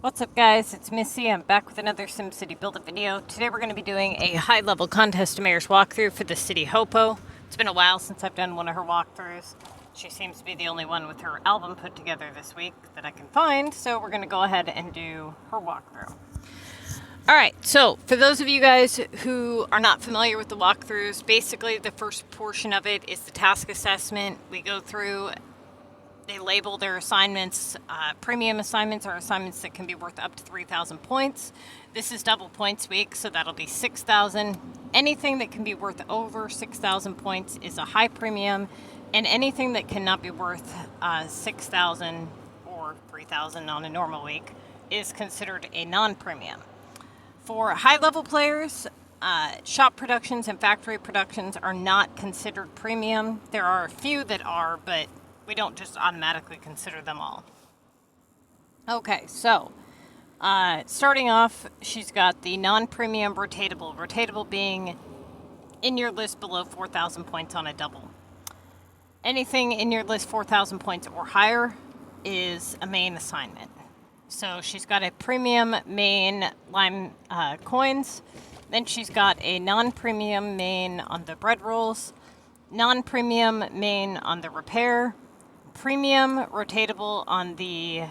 What's up guys, it's Missy. I'm back with another SimCity build-up video. Today we're going to be doing a high-level contest mayor's walkthrough for the city HOPO. It's been a while since I've done one of her walkthroughs. She seems to be the only one with her album put together this week that I can find, so we're going to go ahead and do her walkthrough. Alright, so for those of you guys who are not familiar with the walkthroughs, basically the first portion of it is the task assessment. We go through. They label their assignments. Premium assignments are assignments that can be worth up to 3,000 points. This is double points week, so that'll be 6,000. Anything that can be worth over 6,000 points is a high premium, and anything that cannot be worth 6,000 or 3,000 on a normal week is considered a non-premium. For high-level players, shop productions and factory productions are not considered premium. There are a few that are, but we don't just automatically consider them all. Okay, so starting off, she's got the non-premium rotatable. Rotatable being in your list below 4,000 points on a double. Anything in your list 4,000 points or higher is a main assignment. So she's got a premium main lime coins. Then she's got a non-premium main on the bread rolls. Non-premium main on the repair. Premium rotatable on the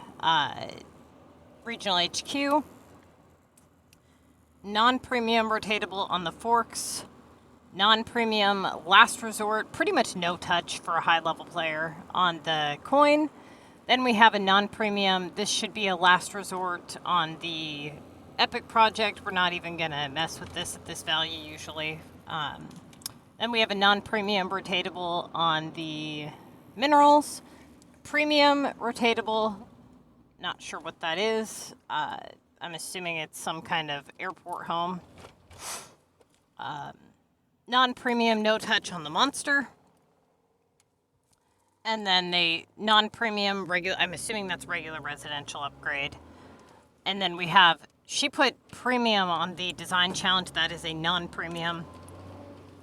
regional HQ. Non-premium rotatable on the forks. Non-premium last resort, pretty much no touch for a high-level player on the coin. Then we have a non-premium, this should be a last resort on the epic project. We're not even going to mess with this at this value usually. Then we have a non-premium rotatable on the minerals. Premium rotatable, not sure what that is. I'm assuming it's some kind of airport home. Non-premium, no touch on the monster. And then the non-premium regular, I'm assuming that's regular residential upgrade. And then we have, she put premium on the design challenge. That is a non-premium.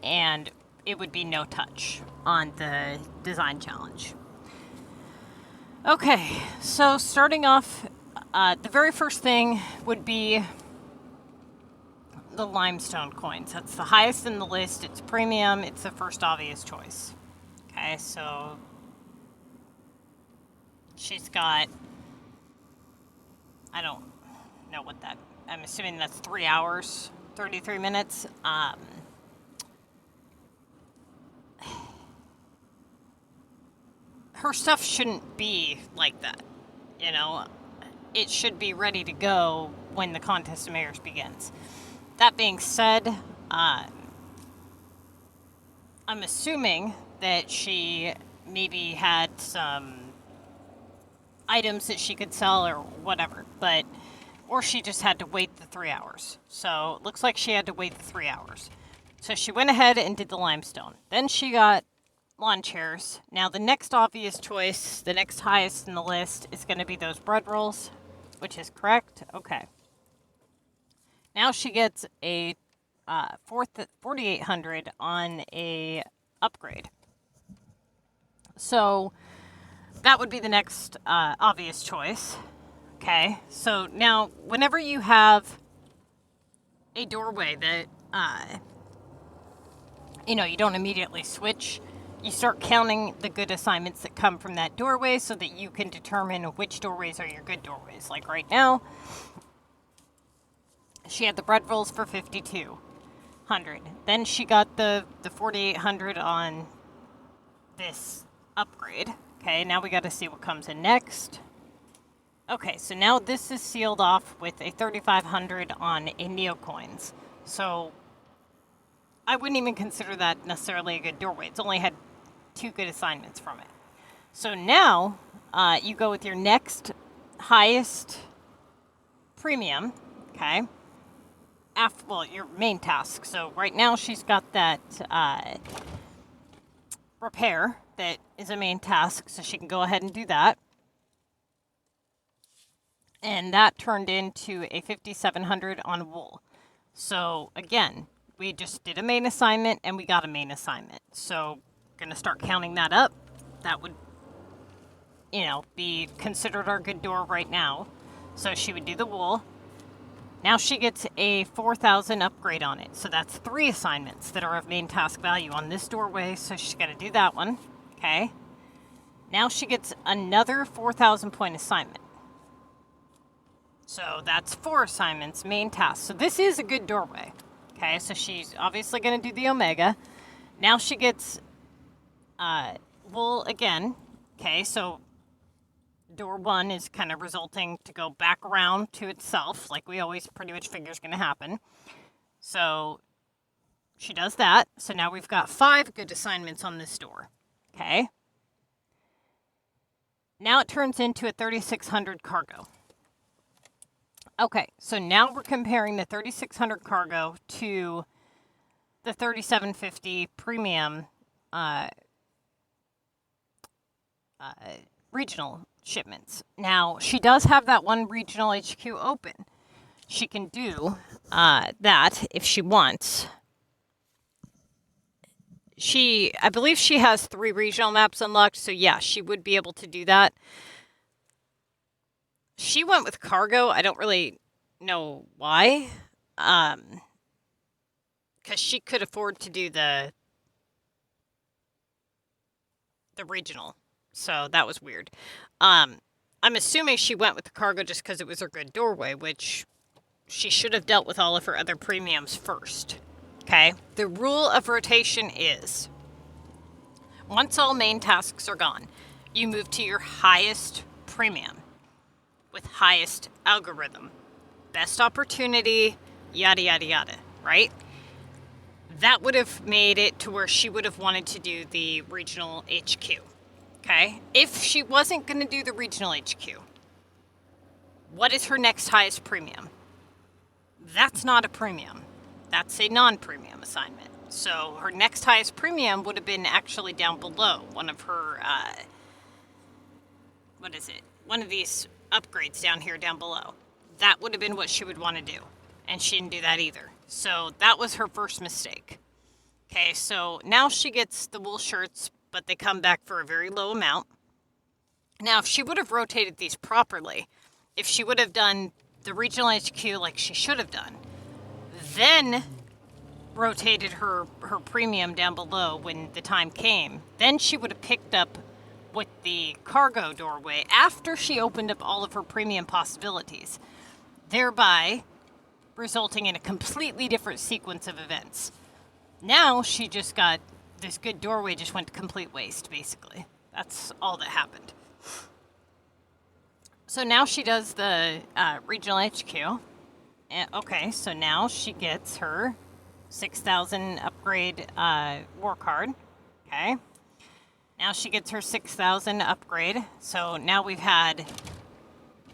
And it would be no touch on the design challenge. Okay, so starting off, the very first thing would be the limestone coins. That's the highest in the list. It's premium. It's the first obvious choice. Okay, so she's got, I don't know what that, I'm assuming that's 3 hours, 33 minutes. Her stuff shouldn't be like that, you know. It should be ready to go when the contest of mayors begins. That being said, I'm assuming that she maybe had some items that she could sell or whatever, or she just had to wait the 3 hours. So it looks like she had to wait the 3 hours. So she went ahead and did the limestone. Then she got lawn chairs. Now the next obvious choice, the next highest in the list, is going to be those bread rolls, which is correct. Okay. Now she gets a 4,800 on a upgrade. So that would be the next obvious choice. Okay. So now whenever you have a doorway that you don't immediately switch, you start counting the good assignments that come from that doorway so that you can determine which doorways are your good doorways. Like right now, she had the bread rolls for 5,200. Then she got the 4,800 on this upgrade. Okay, now we got to see what comes in next. Okay, so now this is sealed off with a 3,500 on a neocoins. So I wouldn't even consider that necessarily a good doorway. It's only had 2 good assignments from it. So now you go with your next highest premium, okay? Your main task. So right now she's got that repair that is a main task, so she can go ahead and do that. And that turned into a 5,700 on wool. So again, we just did a main assignment and we got a main assignment. So going to start counting that up. That would, be considered our good door right now. So she would do the wool. Now she gets a 4,000 upgrade on it. So that's 3 assignments that are of main task value on this doorway. So she's got to do that one. Okay. Now she gets another 4,000 point assignment. So that's 4 assignments, main task. So this is a good doorway. Okay, so she's obviously going to do the Omega. Now she gets wool again. Okay, so door 1 is kind of resulting to go back around to itself, like we always pretty much figure is going to happen. So she does that. So now we've got 5 good assignments on this door. Okay. Now it turns into a 3,600 cargo. Okay, so now we're comparing the 3,600 cargo to the 3,750 premium regional shipments. Now, she does have that one regional HQ open. She can do that if she wants. I believe she has 3 regional maps unlocked, so yeah, she would be able to do that. She went with cargo. I don't really know why. Because she could afford to do the regional. So that was weird. I'm assuming she went with the cargo just because it was her good doorway, which she should have dealt with all of her other premiums first. Okay? The rule of rotation is, once all main tasks are gone, you move to your highest premium with highest algorithm. Best opportunity, yada, yada, yada, right? That would have made it to where she would have wanted to do the regional HQ. Okay? If she wasn't going to do the regional HQ, what is her next highest premium? That's not a premium. That's a non-premium assignment. So her next highest premium would have been actually down below one of her, one of these upgrades down here down below. That would have been what she would want to do. And she didn't do that either. So that was her first mistake. Okay, so now she gets the wool shirts, but they come back for a very low amount. Now, if she would have rotated these properly, if she would have done the regional HQ like she should have done, then rotated her premium down below when the time came, then she would have picked up with the cargo doorway after she opened up all of her premium possibilities, thereby resulting in a completely different sequence of events. Now she just got this good doorway just went to complete waste, basically. That's all that happened. So now she does the regional HQ. Okay, so now she gets her 6,000 upgrade war card. Okay. Now she gets her 6,000 upgrade. So now we've had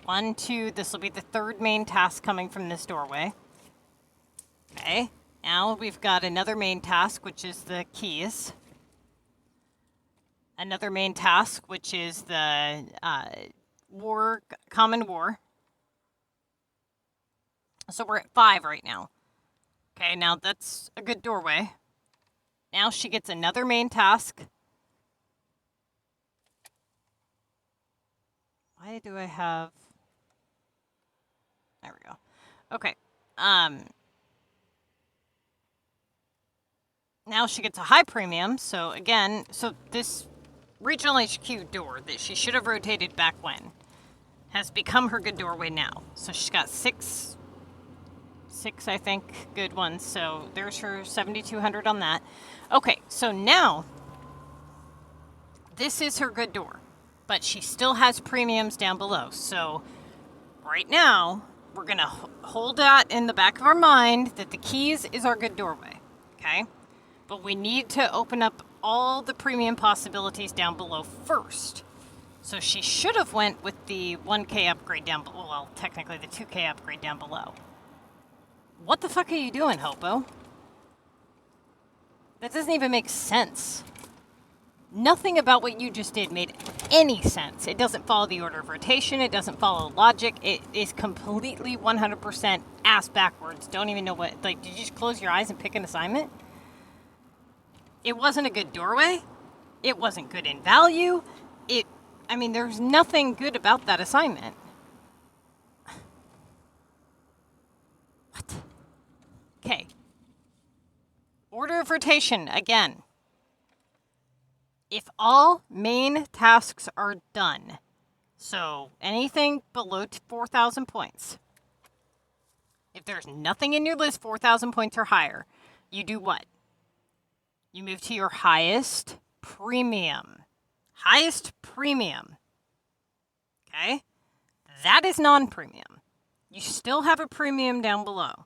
1, 2, this will be the 3rd main task coming from this doorway. Okay. Now we've got another main task, which is the keys. Another main task, which is the common war. So we're at 5 right now. Okay, now that's a good doorway. Now she gets another main task. Why do I have... There we go. Okay. Now she gets a high premium. So again, this regional HQ door that she should have rotated back when has become her good doorway now. So she's got six, I think, good ones. So there's her 7,200 on that. Okay, so now this is her good door, but she still has premiums down below. So right now we're going to hold that in the back of our mind that the keys is our good doorway. Okay, but we need to open up all the premium possibilities down below first. So she should have went with the 1K upgrade down below. Well, technically the 2K upgrade down below. What the fuck are you doing, HOPO? That doesn't even make sense. Nothing about what you just did made any sense. It doesn't follow the order of rotation. It doesn't follow logic. It is completely 100% ass backwards. Don't even know what... Like, did you just close your eyes and pick an assignment? It wasn't a good doorway. It wasn't good in value. I mean, there's nothing good about that assignment. What? Okay. Order of rotation, again. If all main tasks are done, so anything below 4,000 points, if there's nothing in your list 4,000 points or higher, you do what? You move to your highest premium. Highest premium. Okay? That is non-premium. You still have a premium down below.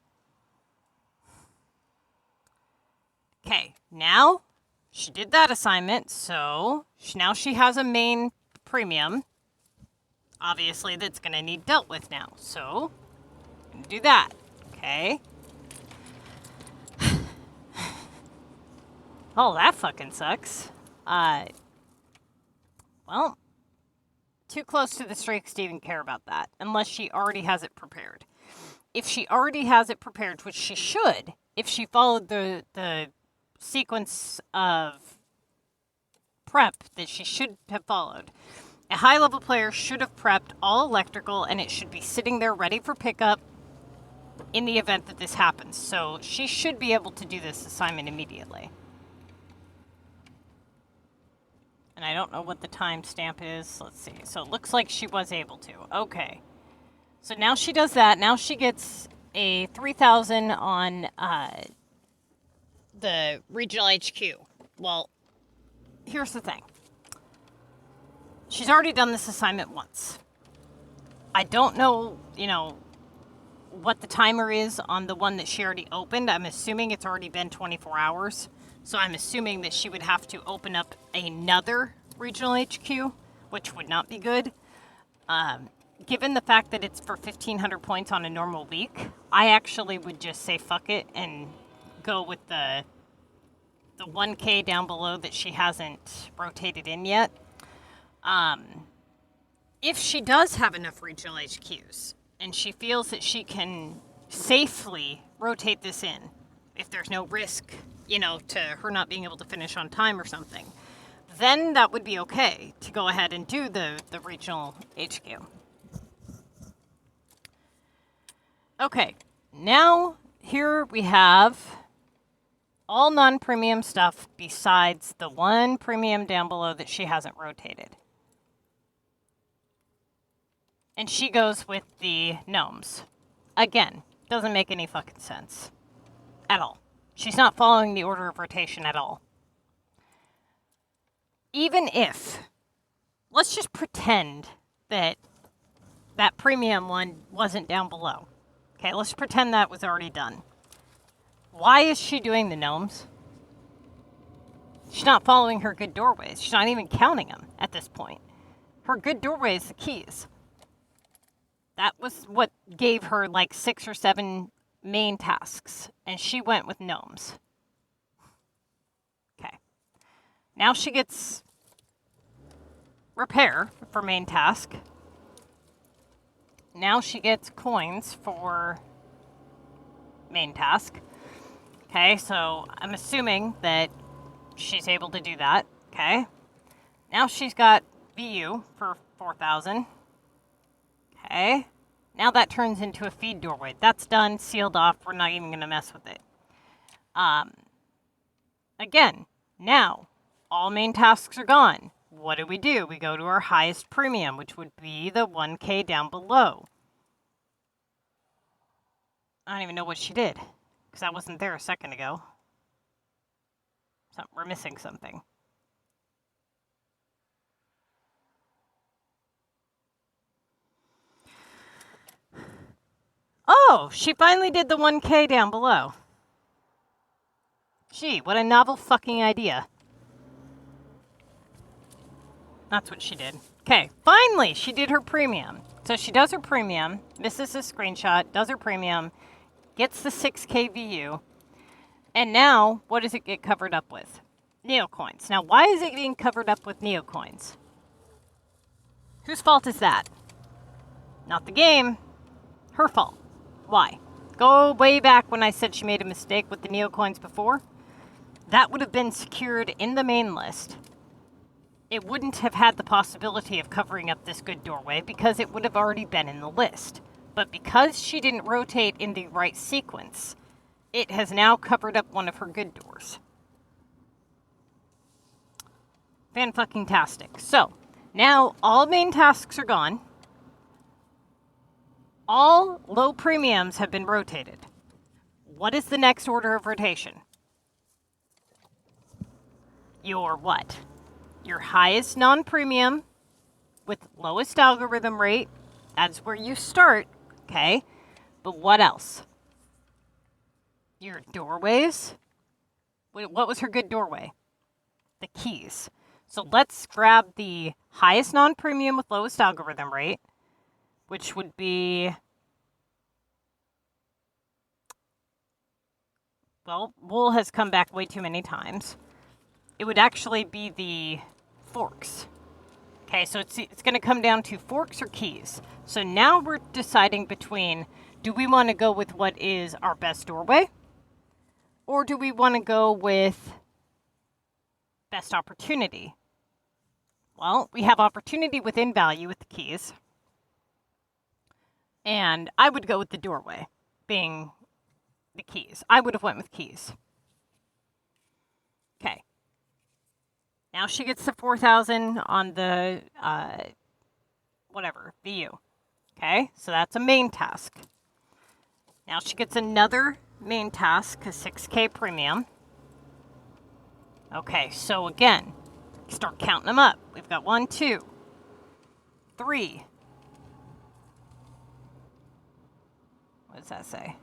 Okay, now she did that assignment, so now she has a main premium. Obviously, that's going to need dealt with now, so do that. Okay. Oh, that fucking sucks. Well, too close to the streaks to even care about that, unless she already has it prepared. If she already has it prepared, which she should, if she followed the sequence of prep that she should have followed, a high-level player should have prepped all electrical, and it should be sitting there ready for pickup in the event that this happens. So she should be able to do this assignment immediately. And I don't know what the timestamp is. Let's see. So it looks like she was able to. Okay. So now she does that. Now she gets a 3,000 on the regional HQ. Well, here's the thing. She's already done this assignment once. I don't know, what the timer is on the one that she already opened. I'm assuming it's already been 24 hours. So I'm assuming that she would have to open up another regional HQ, which would not be good. Given the fact that it's for 1,500 points on a normal week, I actually would just say fuck it and go with the 1K down below that she hasn't rotated in yet. If she does have enough regional HQs and she feels that she can safely rotate this in, if there's no risk, to her not being able to finish on time or something, then that would be okay to go ahead and do the regional HQ. Okay, now here we have all non-premium stuff besides the one premium down below that she hasn't rotated. And she goes with the gnomes. Again, doesn't make any fucking sense. At all. She's not following the order of rotation at all. Even if, let's just pretend that that premium one wasn't down below. Okay, let's pretend that was already done. Why is she doing the gnomes? She's not following her good doorways. She's not even counting them at this point. Her good doorway is the keys. That was what gave her like 6 or 7 main tasks, and she went with gnomes. Okay. Now she gets repair for main task. Now she gets coins for main task. Okay, so I'm assuming that she's able to do that. Okay. Now she's got VU for 4,000. Okay. Now that turns into a feed doorway. That's done, sealed off. We're not even going to mess with it. Again, now all main tasks are gone. What do? We go to our highest premium, which would be the 1K down below. I don't even know what she did, because I wasn't there a second ago. So we're missing something. Oh, she finally did the 1K down below. Gee, what a novel fucking idea. That's what she did. Okay, finally, she did her premium. So she does her premium, misses a screenshot, does her premium, gets the 6K VU, and now, what does it get covered up with? Neocoins. Now, why is it getting covered up with neocoins? Whose fault is that? Not the game. Her fault. Why? Go way back when I said she made a mistake with the neocoins before. That would have been secured in the main list. It wouldn't have had the possibility of covering up this good doorway because it would have already been in the list. But because she didn't rotate in the right sequence, it has now covered up one of her good doors. Fan-fucking-tastic. So, now all main tasks are gone. All low premiums have been rotated. What is the next order of rotation? Your what? Your highest non-premium with lowest algorithm rate. That's where you start, okay? But what else? Your doorways. What was her good doorway? The keys. So let's grab the highest non-premium with lowest algorithm rate, which would be, well, wool has come back way too many times. It would actually be the forks. Okay, so it's going to come down to forks or keys. So now we're deciding between, do we want to go with what is our best doorway? Or do we want to go with best opportunity? Well, we have opportunity within value with the keys. And I would go with the doorway being the keys. I would have went with keys. Okay. Now she gets the 4,000 on the, VU. Okay, so that's a main task. Now she gets another main task, a 6K premium. Okay, so again, start counting them up. We've got 1, 2, 3. What does that say?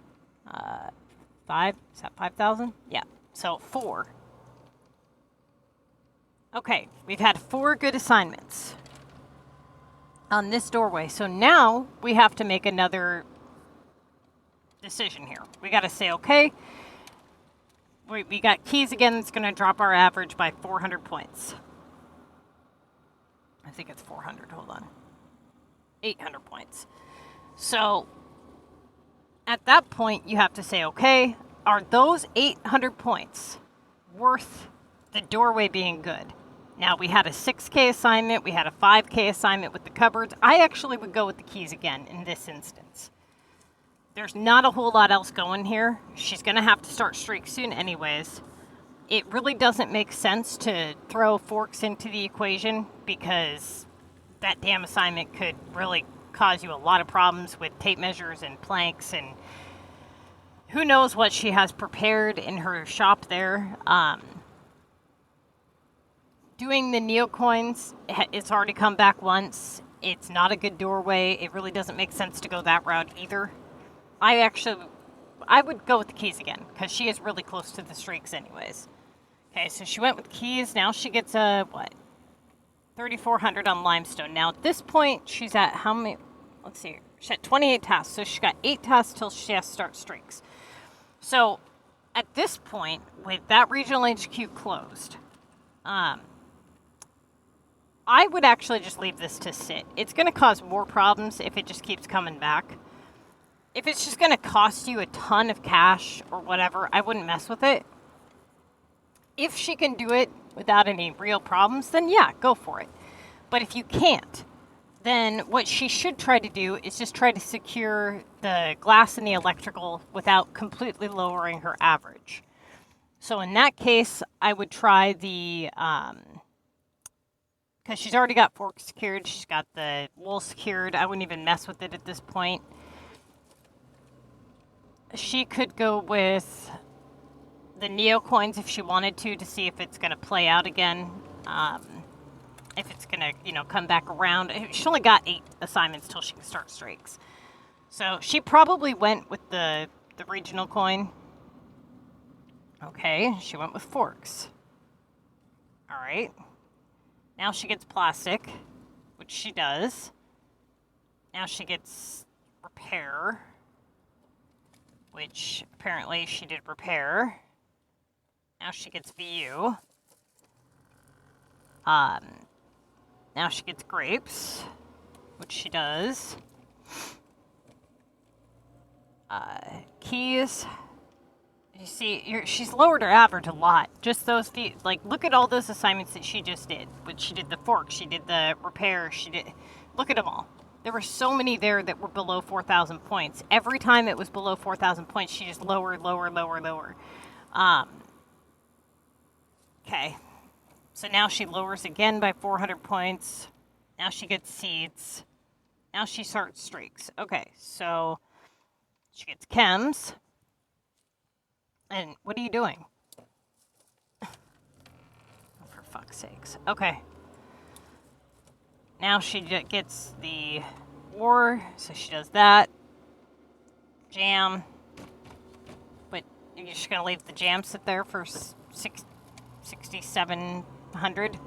5? Is that 5,000? Yeah, so 4. Okay, we've had 4 good assignments on this doorway. So now we have to make another decision here. We got to say, okay, we got keys again. That's going to drop our average by 400 points. I think it's 400. Hold on. 800 points. So at that point, you have to say, okay, are those 800 points worth the doorway being good? Now, we had a 6K assignment. We had a 5K assignment with the cupboards. I actually would go with the keys again in this instance. There's not a whole lot else going here. She's going to have to start streak soon anyways. It really doesn't make sense to throw forks into the equation because that damn assignment could really cause you a lot of problems with tape measures and planks and who knows what she has prepared in her shop there. Doing the neocoins, it's already come back once. It's not a good doorway. It really doesn't make sense to go that route either. I would go with the keys again because she is really close to the streaks anyways. Okay, so she went with keys. Now she gets a, 3,400 on limestone. Now at this point, she's at how many? Let's see. She's at 28 tasks. So she got 8 tasks till she has to start streaks. So at this point, with that regional HQ closed, I would actually just leave this to sit. It's going to cause more problems if it just keeps coming back. If it's just going to cost you a ton of cash or whatever, I wouldn't mess with it. If she can do it without any real problems, then yeah, go for it. But if you can't, then what she should try to do is just try to secure the glass and the electrical without completely lowering her average. So in that case, I would try the, because she's already got forks secured, she's got the wool secured, I wouldn't even mess with it at this point. She could go with the neocoins if she wanted to see if it's going to play out again. If it's going to, come back around. She only got 8 assignments till she can start streaks. So she probably went with the regional coin. Okay, she went with forks. All right. Now she gets plastic, which she does. Now she gets repair, which apparently she did repair. Now she gets VU. Now she gets grapes, which she does. Keys. You see, she's lowered her average a lot. Just those few, look at all those assignments that she just did. She did the fork, she did the repair, look at them all. There were so many there that were below 4,000 points. Every time it was below 4,000 points, she just lowered. Okay. So now she lowers again by 400 points. Now she gets seeds. Now she starts streaks. Okay, so she gets chems. And what are you doing? Oh, for fuck's sakes. Okay. Now she gets the war, so she does that. Jam. But you're just going to leave the jam sit there for 6,700?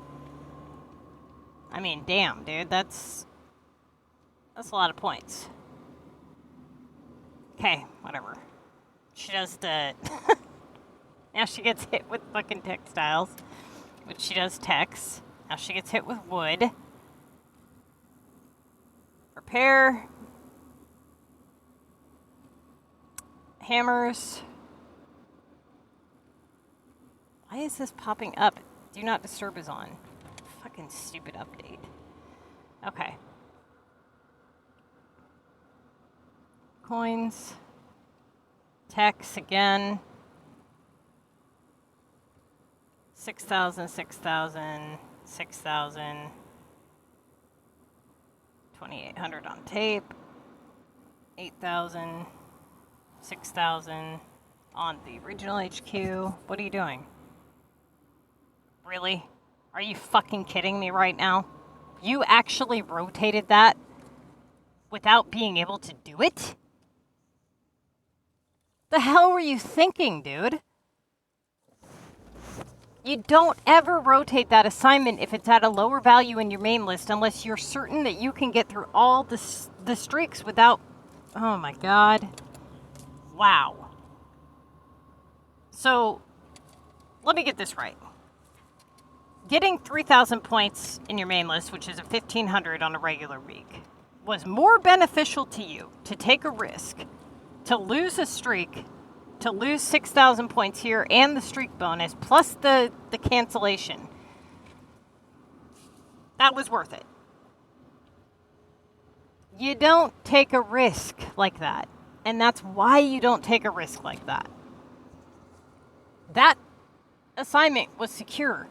I mean, damn, dude, that's a lot of points. Okay, whatever. She does the... Now she gets hit with fucking textiles, which she does tex. Now she gets hit with wood. Repair. Hammers. Why is this popping up? Do not disturb is on. Fucking stupid update. Okay. Coins. Tex again. 6,000, 6,000, 6,000. 2,800 on tape. 8,000. 6,000 on the original HQ. What are you doing? Really? Are you fucking kidding me right now? You actually rotated that without being able to do it? The hell were you thinking, dude? You don't ever rotate that assignment if it's at a lower value in your main list unless you're certain that you can get through all the streaks without... Oh my god. Wow. So, let me get this right. Getting 3,000 points in your main list, which is a 1,500 on a regular week, was more beneficial to you to take a risk, to lose a streak, to lose 6,000 points here and the streak bonus, plus the cancellation. That was worth it. You don't take a risk like that. And that's why you don't take a risk like that. That assignment was secure.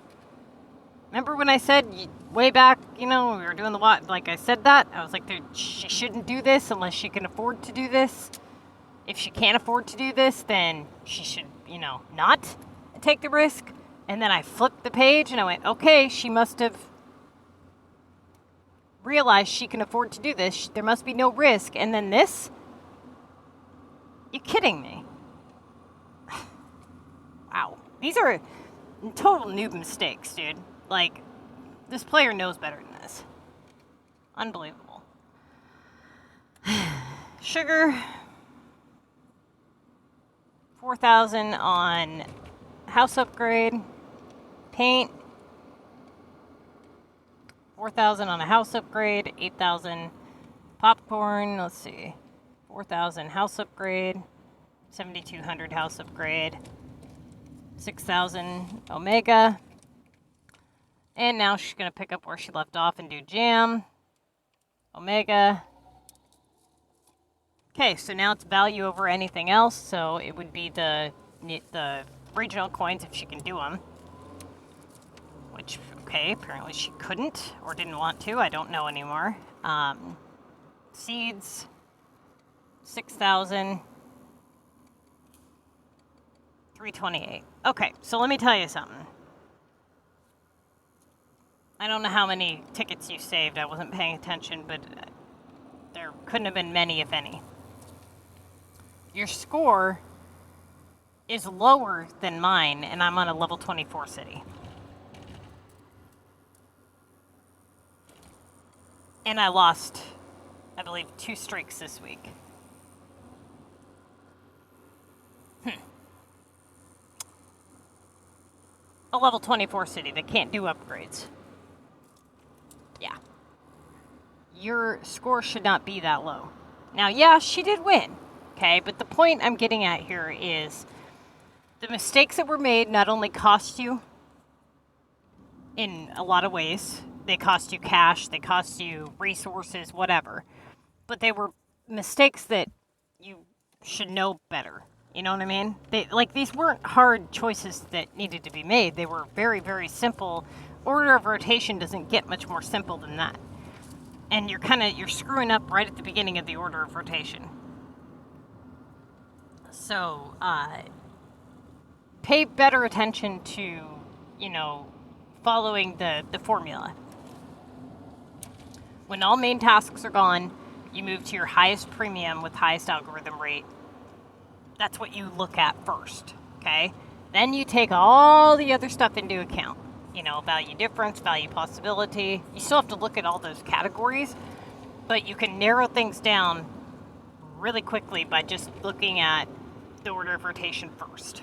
Remember when I said way back, you know, we were doing the what? Like I said that? I was like, she shouldn't do this unless she can afford to do this. If she can't afford to do this, then she should, you know, not take the risk. And then I flipped the page and I went, okay, she must have realized she can afford to do this. There must be no risk. And then this? You kidding me? Wow. These are total noob mistakes, dude. Like, this player knows better than this. Unbelievable. Sugar. 4,000 on house upgrade. Paint. 4,000 on a house upgrade. 8,000 popcorn. Let's see. 4,000 house upgrade, 7,200 house upgrade, 6,000 Omega, and now she's going to pick up where she left off and do jam, Omega. Okay, so now it's value over anything else, so it would be the regional coins if she can do them, which, okay, apparently she couldn't or didn't want to, I don't know anymore. Seeds. 6,000, 328. Okay, so let me tell you something. I don't know how many tickets you saved. I wasn't paying attention, but there couldn't have been many, if any. Your score is lower than mine, and I'm on a level 24 city. And I lost, I believe, 2 streaks this week. A level 24 city that can't do upgrades. Yeah. Your score should not be that low. Now, yeah, she did win, okay? But the point I'm getting at here is the mistakes that were made not only cost you in a lot of ways. They cost you cash, they cost you resources, whatever. but they were mistakes that you should know better. You know what I mean? These weren't hard choices that needed to be made. They were very, very simple. Order of rotation doesn't get much more simple than that. And you're screwing up right at the beginning of the order of rotation. So, pay better attention to, following the formula. When all main tasks are gone, you move to your highest premium with highest algorithm rate. That's what you look at first, okay? Then you take all the other stuff into account. Value difference, value possibility. You still have to look at all those categories, but you can narrow things down really quickly by just looking at the order of rotation first.